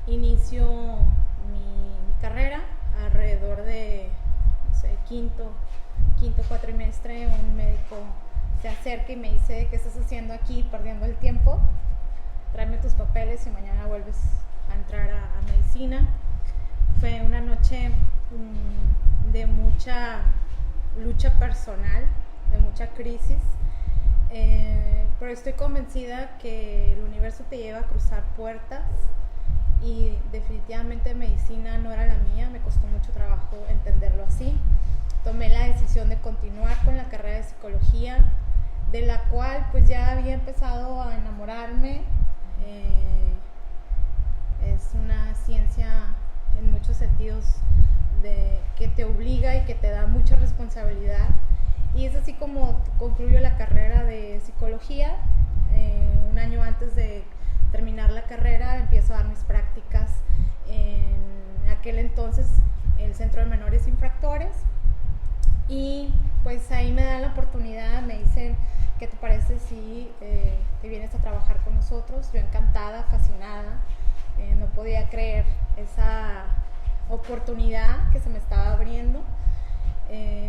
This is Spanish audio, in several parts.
inicio mi carrera alrededor de, no sé, quinto cuatrimestre. Un médico se acerca y me dice: ¿qué estás haciendo aquí perdiendo el tiempo? Tráeme tus papeles y mañana vuelves a entrar a medicina. Fue una noche de mucha lucha personal, de mucha crisis, pero estoy convencida que el universo te lleva a cruzar puertas, y definitivamente medicina no era la mía. Me costó mucho trabajo entenderlo así. Tomé la decisión de continuar con la carrera de psicología, de la cual pues ya había empezado a enamorarme. Es una ciencia en muchos sentidos que te obliga y que te da mucha responsabilidad, y es así como concluyo la carrera de psicología. Un año antes de terminar la carrera empiezo a dar mis prácticas en aquel entonces el Centro de Menores Infractores, y pues ahí me dan la oportunidad. Me dicen: ¿qué te parece si te vienes a trabajar con nosotros? Yo encantada, fascinada, no podía creer esa oportunidad que se me estaba abriendo.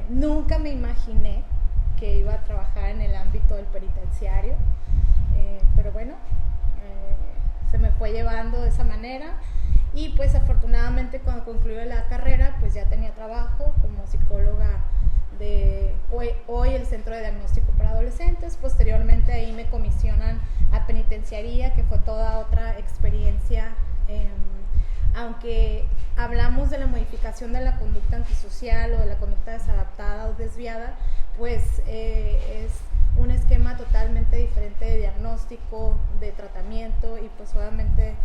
Nunca me imaginé que iba a trabajar en el ámbito del penitenciario, pero bueno, se me fue llevando de esa manera, y pues afortunadamente cuando concluí la carrera pues ya tenía trabajo como psicóloga de hoy el Centro de Diagnóstico para Adolescentes. Posteriormente ahí me comisionan a penitenciaría, que fue toda otra experiencia. Aunque hablamos de la modificación de la conducta antisocial o de la conducta desadaptada o desviada, pues es un esquema totalmente diferente de diagnóstico, de tratamiento, y pues obviamente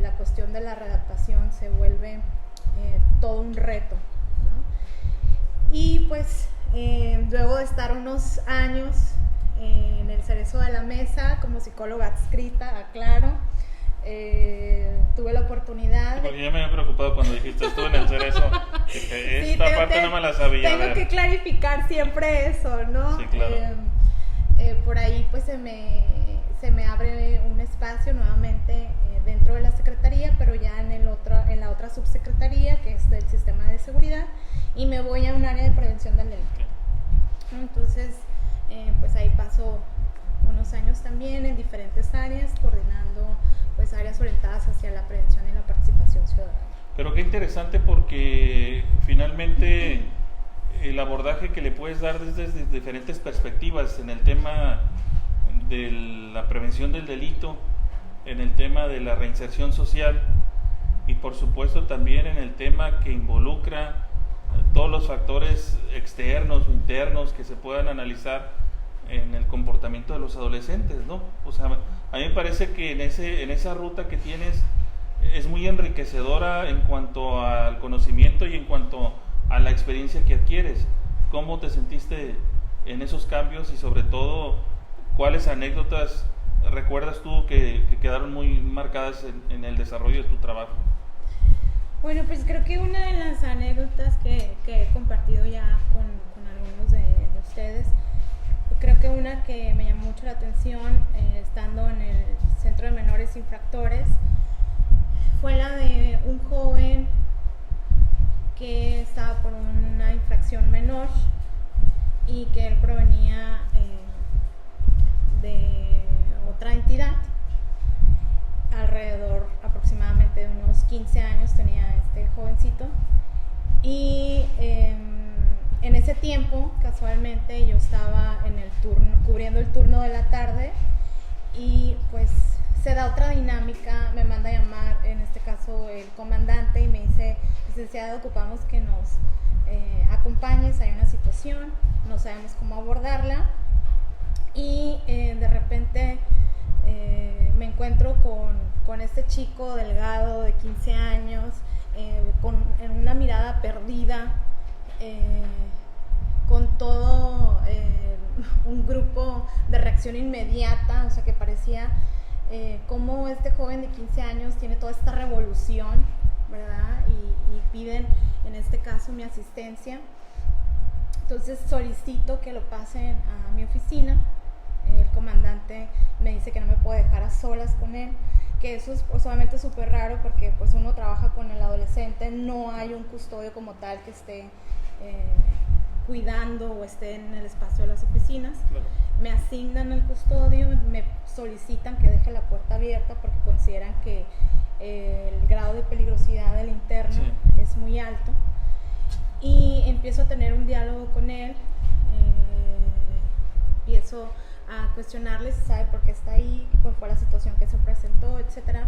la cuestión de la readaptación se vuelve todo un reto, ¿no? Y pues luego de estar unos años en el Cerezo de la Mesa como psicóloga adscrita, aclaro, tuve la oportunidad. Porque ya me había preocupado cuando dijiste estuve en el Cerezo. Dije, esta parte no me la sabía. Tengo que clarificar siempre eso, ¿no? Sí, claro. Por ahí pues se me abre un espacio nuevamente dentro de la secretaría, pero ya en la otra subsecretaría, que es del sistema de seguridad, y me voy a un área de prevención del delito. Okay. Entonces pues ahí paso unos años también en diferentes áreas, coordinando pues áreas orientadas hacia la prevención y la participación ciudadana. Pero qué interesante, porque finalmente el abordaje que le puedes dar desde diferentes perspectivas en el tema de la prevención del delito, en el tema de la reinserción social, y por supuesto también en el tema que involucra todos los factores externos o internos que se puedan analizar en el comportamiento de los adolescentes, ¿no? O sea, a mí me parece que en esa ruta que tienes es muy enriquecedora en cuanto al conocimiento y en cuanto a la experiencia que adquieres. ¿Cómo te sentiste en esos cambios, y sobre todo cuáles anécdotas recuerdas tú que quedaron muy marcadas en el desarrollo de tu trabajo? Bueno, pues creo que una de las anécdotas que he compartido ya con algunos de ustedes, creo que una que me llamó mucho la atención estando en el Centro de Menores Infractores fue la de un joven que estaba por una infracción menor y que él provenía de otra entidad. Alrededor aproximadamente de unos 15 años tenía este jovencito, y en ese tiempo casualmente yo estaba en el turno, cubriendo el turno de la tarde, y pues se da otra dinámica. Me manda a llamar, en este caso el comandante, y me dice: licenciado, ocupamos que nos acompañes, hay una situación, no sabemos cómo abordarla. Y de repente me encuentro con este chico delgado de 15 años, en una mirada perdida, con todo un grupo de reacción inmediata. O sea, que parecía como este joven de 15 años tiene toda esta revolución, ¿verdad? Y piden, en este caso, mi asistencia. Entonces solicito que lo pasen a mi oficina. El comandante me dice que no me puedo dejar a solas con él, que eso es pues, obviamente súper raro porque pues uno trabaja con el adolescente, no hay un custodio como tal que esté cuidando o esté en el espacio de las oficinas. Claro. Me asignan el custodio, me solicitan que deje la puerta abierta porque consideran que el grado de peligrosidad del interno Sí. es muy alto, y empiezo a tener un diálogo con él, empiezo a cuestionarle si sabe por qué está ahí, cuál fue la situación que se presentó, etcétera.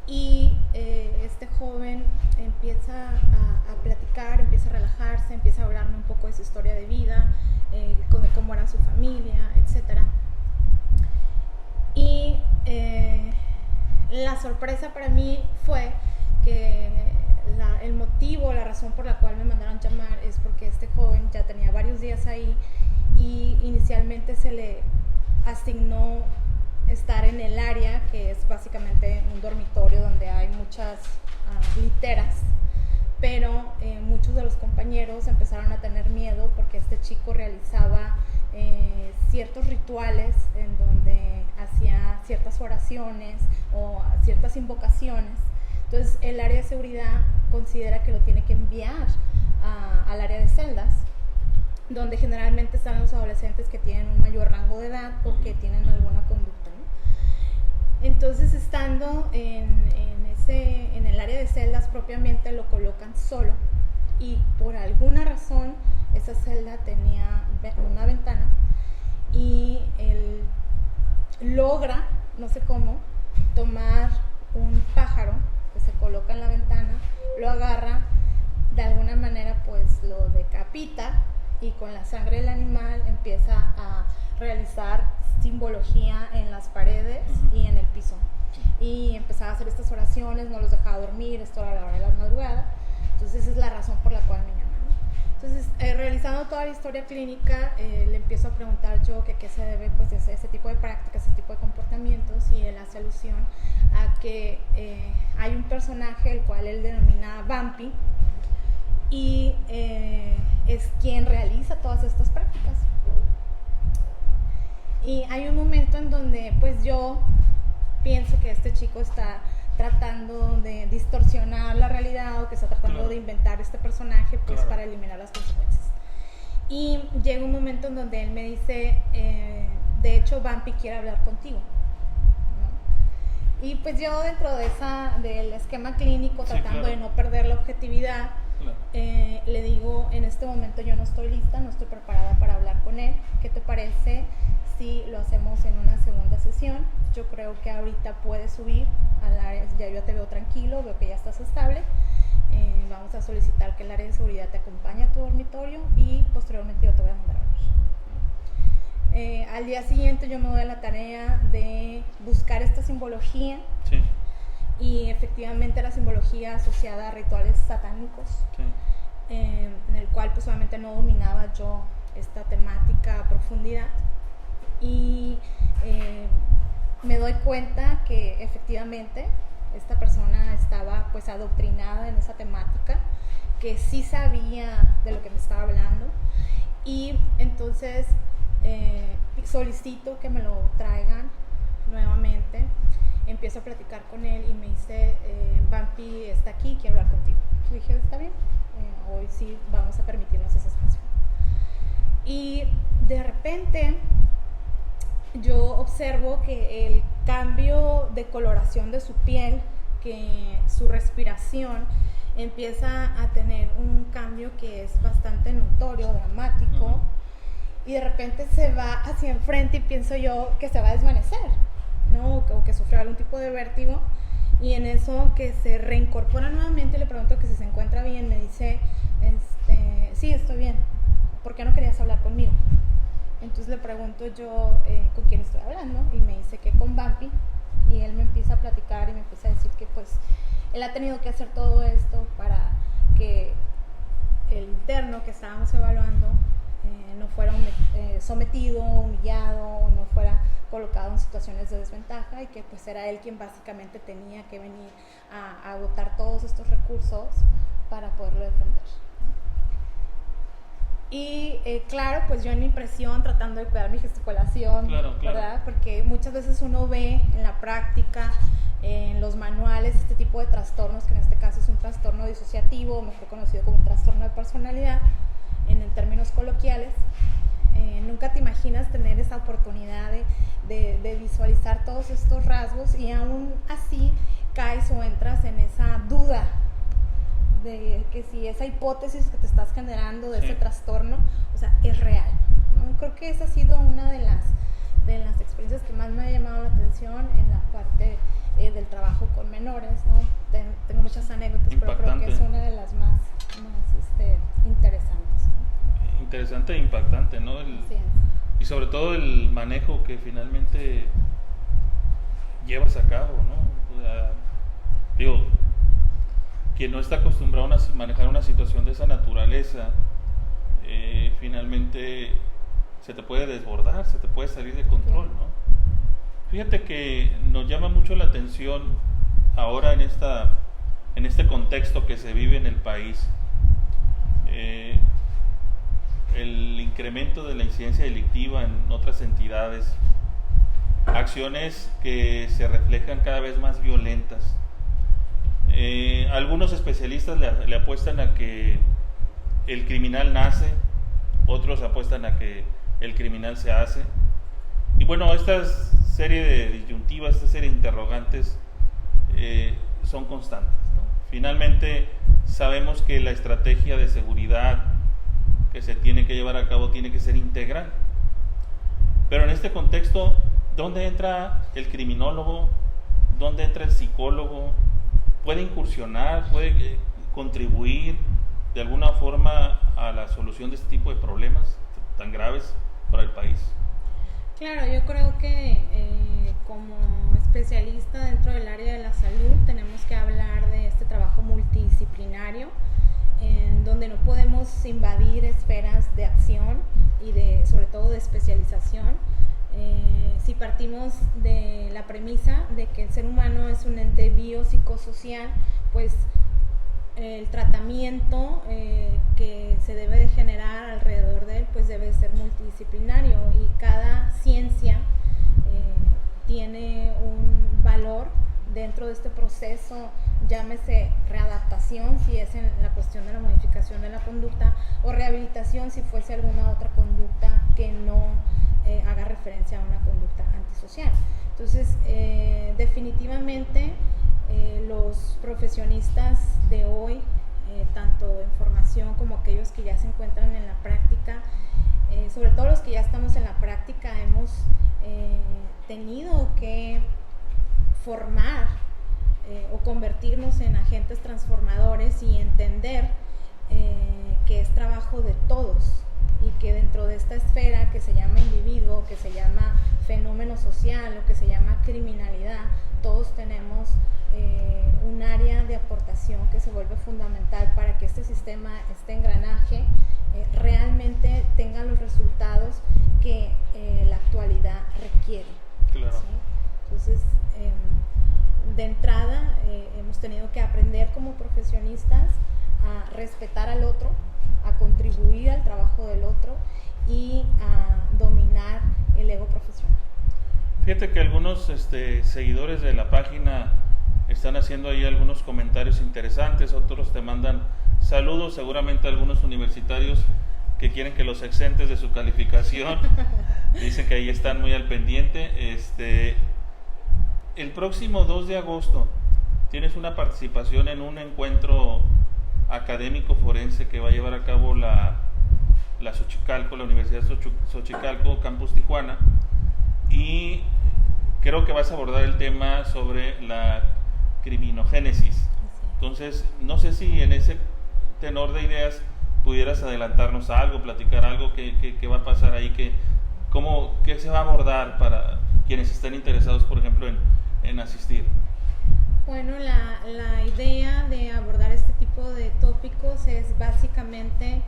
Y este joven empieza a platicar, empieza a relajarse, empieza a hablarme un poco de su historia de vida, de cómo era su familia, etcétera. Y la sorpresa para mí fue que el motivo, la razón por la cual me mandaron llamar es porque este joven ya tenía varios días ahí y inicialmente se le asignó estar en el área que es básicamente un dormitorio donde hay muchas literas, pero muchos de los compañeros empezaron a tener miedo porque este chico realizaba ciertos rituales en donde hacía ciertas oraciones o ciertas invocaciones. Entonces el área de seguridad considera que lo tiene que enviar al área de celdas, donde generalmente están los adolescentes que tienen un mayor rango de edad o que tienen alguna conducta, ¿no? Entonces, estando en el área de celdas propiamente, lo colocan solo, y por alguna razón esa celda tenía una ventana y él logra, no sé cómo, tomar un pájaro que se coloca en la ventana, lo agarra, de alguna manera pues lo decapita, y con la sangre del animal empieza a realizar simbología en las paredes y en el piso, y empezaba a hacer estas oraciones, no los dejaba dormir, esto era a la hora de la madrugada. Entonces esa es la razón por la cual me llaman, ¿no? Entonces realizando toda la historia clínica, le empiezo a preguntar yo que qué se debe pues a ese tipo de prácticas, ese tipo de comportamientos, y él hace alusión a que hay un personaje el cual él denomina Vampi, y es quien realiza todas estas prácticas. Y hay un momento en donde pues yo pienso que este chico está tratando de distorsionar la realidad, o que está tratando de inventar este personaje pues para eliminar las consecuencias. Y llega un momento en donde él me dice, de hecho Vampi quiere hablar contigo, ¿no? Y pues yo dentro del esquema clínico, tratando de no perder la objetividad, le digo, en este momento yo no estoy lista, no estoy preparada para hablar con él. ¿Qué te parece si lo hacemos en una segunda sesión? Yo creo que ahorita puedes subir al área, ya yo te veo tranquilo, veo que ya estás estable. Vamos a solicitar que el área de seguridad te acompañe a tu dormitorio y posteriormente yo te voy a mandar a ver. Al día siguiente yo me doy a la tarea de buscar esta simbología. Sí. Y efectivamente era simbología asociada a rituales satánicos, en el cual pues obviamente no dominaba yo esta temática a profundidad, y me doy cuenta que efectivamente esta persona estaba pues adoctrinada en esa temática, que sí sabía de lo que me estaba hablando, y entonces solicito que me lo traigan nuevamente. Empiezo a platicar con él y me dice, Vampi está aquí, quiero hablar contigo. Yo dije, está bien, hoy sí vamos a permitirnos ese espacio. Y de repente yo observo que el cambio de coloración de su piel, que su respiración empieza a tener un cambio que es bastante notorio, dramático, y de repente se va hacia enfrente y pienso yo que se va a desvanecer, ¿no? O que sufrió algún tipo de vértigo, y en eso que se reincorpora nuevamente, le pregunto que si se encuentra bien, me dice, sí, estoy bien, ¿por qué no querías hablar conmigo? Entonces le pregunto yo con quién estoy hablando, y me dice que con Vampi, y él me empieza a platicar y me empieza a decir que pues él ha tenido que hacer todo esto para que el interno que estábamos evaluando no fuera sometido, humillado, o no fuera colocado en situaciones de desventaja, y que pues era él quien básicamente tenía que venir a agotar todos estos recursos para poderlo defender. Y claro, pues yo en mi impresión, tratando de cuidar mi gesticulación, claro. ¿verdad? Porque muchas veces uno ve en la práctica en los manuales este tipo de trastornos, que en este caso es un trastorno disociativo, mejor conocido como un trastorno de personalidad, en términos coloquiales. Nunca te imaginas tener esa oportunidad de visualizar todos estos rasgos, y aún así caes o entras en esa duda de que si esa hipótesis que te estás generando de ese trastorno, o sea, es real, ¿no? Creo que esa ha sido una de las experiencias que más me ha llamado la atención en la parte del trabajo con menores, ¿no? Tengo muchas anécdotas, pero creo que es una de las más interesantes, ¿no? Interesante e impactante, ¿no? Y sobre todo el manejo que finalmente llevas a cabo, ¿no? O sea, digo, quien no está acostumbrado a manejar una situación de esa naturaleza, finalmente se te puede desbordar, se te puede salir de control, ¿no? Fíjate que nos llama mucho la atención ahora en este contexto que se vive en el país, el incremento de la incidencia delictiva en otras entidades, acciones que se reflejan cada vez más violentas. Algunos especialistas le apuestan a que el criminal nace, otros apuestan a que el criminal se hace. Y bueno, esta serie de disyuntivas, esta serie de interrogantes son constantes, ¿no? Finalmente sabemos que la estrategia de seguridad que se tiene que llevar a cabo tiene que ser integral. Pero en este contexto, ¿dónde entra el criminólogo? ¿Dónde entra el psicólogo? ¿Puede incursionar? ¿Puede contribuir de alguna forma a la solución de este tipo de problemas tan graves para el país? Claro, yo creo que como especialista dentro del área de la salud tenemos que hablar de este trabajo multidisciplinario, en donde no podemos invadir esferas de acción y sobre todo de especialización. Si partimos de la premisa de que el ser humano es un ente biopsicosocial, pues el tratamiento que se debe de generar alrededor de él pues debe ser multidisciplinario, y cada ciencia tiene un valor dentro de este proceso, llámese readaptación si es en la cuestión de la modificación de la conducta, o rehabilitación si fuese alguna otra conducta que no haga referencia a una conducta antisocial. Entonces, definitivamente los profesionistas de hoy, tanto en formación como aquellos que ya se encuentran en la práctica, sobre todo los que ya estamos en la práctica, hemos tenido que formar o convertirnos en agentes transformadores y entender que es trabajo de todos, y que dentro de esta esfera que se llama individuo, que se llama fenómeno social o que se llama criminalidad, todos tenemos un área de aportación que se vuelve fundamental para que este sistema, este engranaje, realmente tenga los resultados que la actualidad requiere. Claro. ¿Sí? Entonces, de entrada, hemos tenido que aprender como profesionistas a respetar al otro, a contribuir al trabajo del otro y a dominar el ego profesional. Fíjate que algunos seguidores de la página están haciendo ahí algunos comentarios interesantes, otros te mandan saludos, seguramente algunos universitarios que quieren que los exentes de su calificación, dicen que ahí están muy al pendiente. El próximo 2 de agosto tienes una participación en un encuentro académico forense que va a llevar a cabo la Xochicalco, la Universidad Xochicalco, Campus Tijuana, y creo que vas a abordar el tema sobre la criminogénesis. Entonces, no sé si en ese tenor de ideas pudieras adelantarnos algo, platicar algo que va a pasar ahí, qué se va a abordar para quienes estén interesados, por ejemplo, en asistir. Bueno, la idea de abordar este tipo de tópicos es básicamente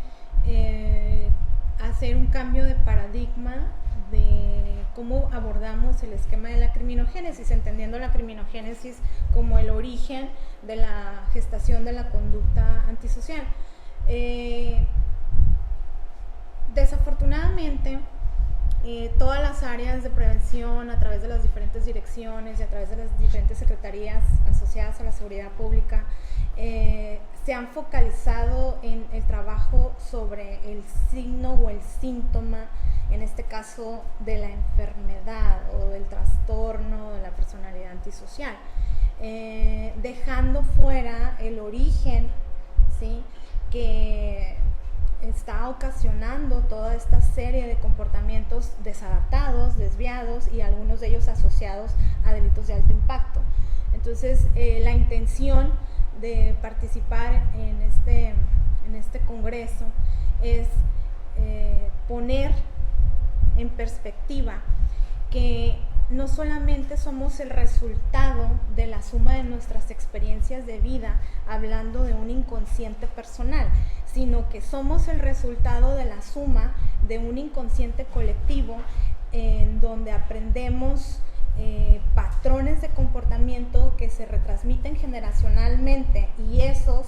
hacer un cambio de paradigma de cómo abordamos el esquema de la criminogénesis, entendiendo la criminogénesis como el origen de la gestación de la conducta antisocial. Desafortunadamente, todas las áreas de prevención a través de las diferentes direcciones y a través de las diferentes secretarías asociadas a la seguridad pública se han focalizado en el trabajo sobre el signo o el síntoma, en este caso de la enfermedad o del trastorno de la personalidad antisocial, dejando fuera el origen, ¿sí?, que está ocasionando toda esta serie de comportamientos desadaptados, desviados y algunos de ellos asociados a delitos de alto impacto. Entonces, la intención de participar en este congreso es poner en perspectiva que no solamente somos el resultado de la suma de nuestras experiencias de vida, hablando de un inconsciente personal, sino que somos el resultado de la suma de un inconsciente colectivo en donde aprendemos patrones de comportamiento que se retransmiten generacionalmente y esos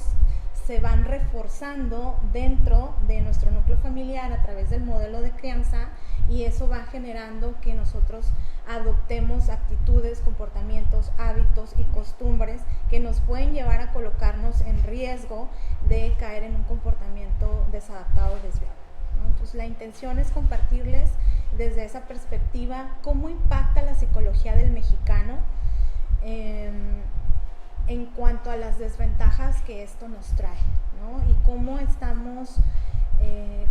se van reforzando dentro de nuestro núcleo familiar a través del modelo de crianza, y eso va generando que nosotros adoptemos actitudes, comportamientos, hábitos y costumbres que nos pueden llevar a colocarnos en riesgo de caer en un comportamiento desadaptado o desviado, ¿no? Entonces, la intención es compartirles desde esa perspectiva cómo impacta la psicología del mexicano en cuanto a las desventajas que esto nos trae, ¿no? Y cómo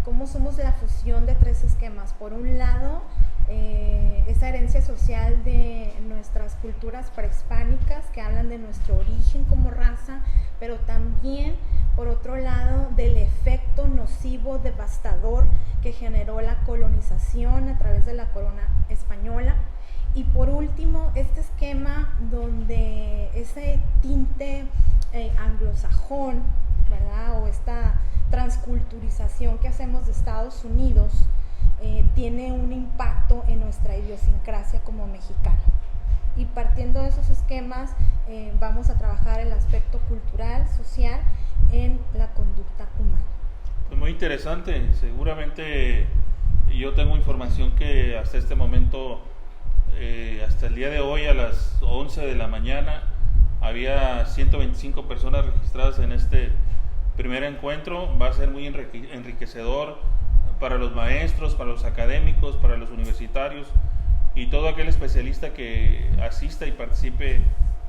cómo somos la fusión de tres esquemas. Por un lado, esa herencia social de nuestras culturas prehispánicas que hablan de nuestro origen como raza, pero también, por otro lado, del efecto nocivo, devastador que generó la colonización a través de la corona española. Y por último, este esquema donde ese tinte anglosajón, ¿verdad?, o esta transculturización que hacemos de Estados Unidos tiene un impacto en nuestra idiosincrasia como mexicano. Y partiendo de esos esquemas vamos a trabajar el aspecto cultural, social en la conducta humana. Pues muy interesante. Seguramente yo tengo información que hasta este momento, hasta el día de hoy a las 11 de la mañana había 125 personas registradas en este primer encuentro. Va a ser muy enriquecedor para los maestros, para los académicos, para los universitarios y todo aquel especialista que asista y participe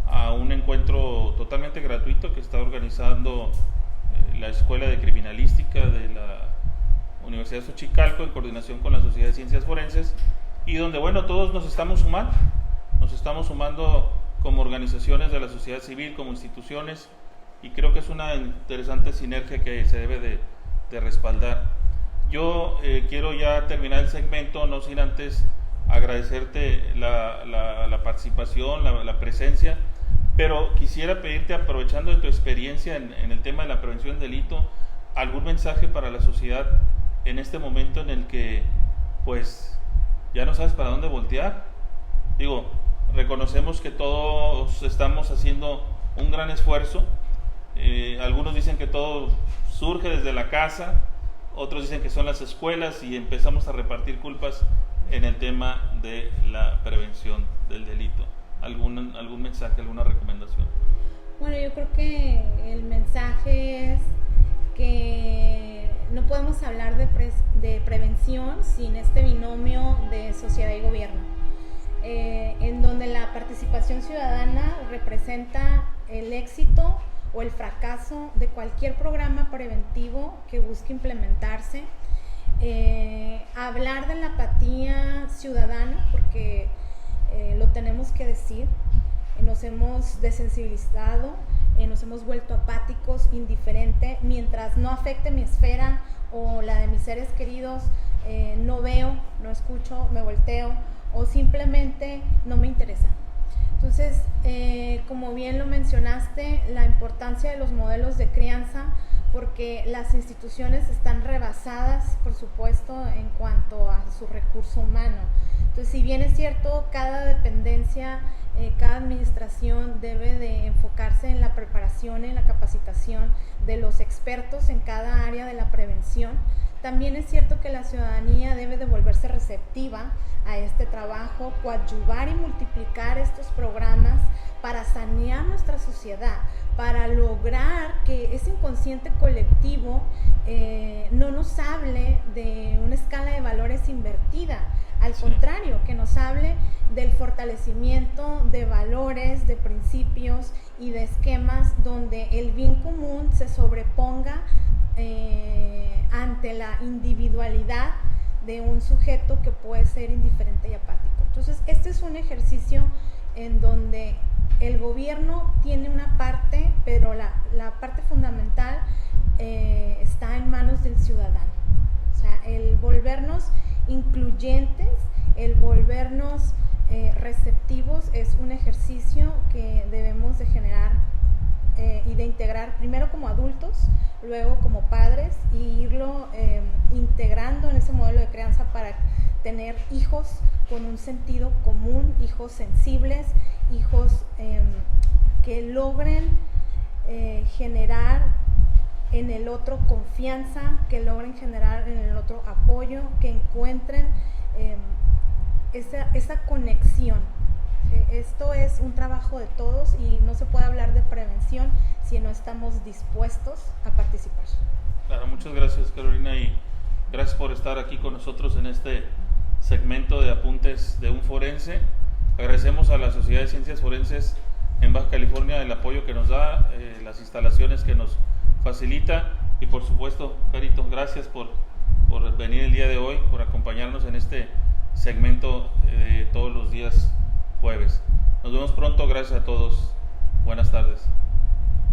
a un encuentro totalmente gratuito que está organizando la Escuela de Criminalística de la Universidad de Xochicalco en coordinación con la Sociedad de Ciencias Forenses, y donde, bueno, todos nos estamos sumando como organizaciones de la sociedad civil, como instituciones, y creo que es una interesante sinergia que se debe de respaldar. Yo quiero ya terminar el segmento, no sin antes agradecerte la participación, la presencia, pero quisiera pedirte, aprovechando de tu experiencia en el tema de la prevención del delito, algún mensaje para la sociedad en este momento en el que pues ya no sabes para dónde voltear. Digo, reconocemos que todos estamos haciendo un gran esfuerzo. Algunos dicen que todo surge desde la casa, otros dicen que son las escuelas, y empezamos a repartir culpas en el tema de la prevención del delito. ¿Algún mensaje, alguna recomendación? Bueno, yo creo que el mensaje es que no podemos hablar de prevención sin este binomio de sociedad y gobierno, en donde la participación ciudadana representa el éxito o el fracaso de cualquier programa preventivo que busque implementarse. Hablar de la apatía ciudadana, porque lo tenemos que decir, nos hemos desensibilizado, nos hemos vuelto apáticos, indiferentes. Mientras no afecte mi esfera o la de mis seres queridos, no veo, no escucho, me volteo o simplemente no me interesa. Entonces, como bien lo mencionaste, la importancia de los modelos de crianza, porque las instituciones están rebasadas, por supuesto, en cuanto a su recurso humano. Entonces, si bien es cierto, cada dependencia, cada administración debe de enfocarse en la preparación, en la capacitación de los expertos en cada área de la prevención, también es cierto que la ciudadanía debe de volverse receptiva a este trabajo, coadyuvar y multiplicar estos programas para sanear nuestra sociedad, para lograr que ese inconsciente colectivo no nos hable de una escala de valores invertida, al contrario, que nos hable del fortalecimiento de valores, de principios y de esquemas donde el bien común se sobreponga ante la individualidad de un sujeto que puede ser indiferente y apático. Entonces, este es un ejercicio en donde el gobierno tiene una parte, pero la parte fundamental está en manos del ciudadano. O sea, el volvernos incluyentes, el volvernos receptivos es un ejercicio que debemos de generar y de integrar primero como adultos, luego como padres, y irlo integrando en ese modelo de crianza para tener hijos con un sentido común, hijos sensibles, hijos que logren generar en el otro confianza, que logren generar en el otro apoyo, que encuentren esa conexión. Esto es un trabajo de todos y no se puede hablar de prevención si no estamos dispuestos a participar. Claro, muchas gracias, Carolina, y gracias por estar aquí con nosotros en este segmento de apuntes de un forense. Agradecemos a la Sociedad de Ciencias Forenses en Baja California el apoyo que nos da, las instalaciones que nos facilita, y por supuesto, Carito, gracias por venir el día de hoy, por acompañarnos en este segmento todos los días jueves. Nos vemos pronto, gracias a todos, buenas tardes.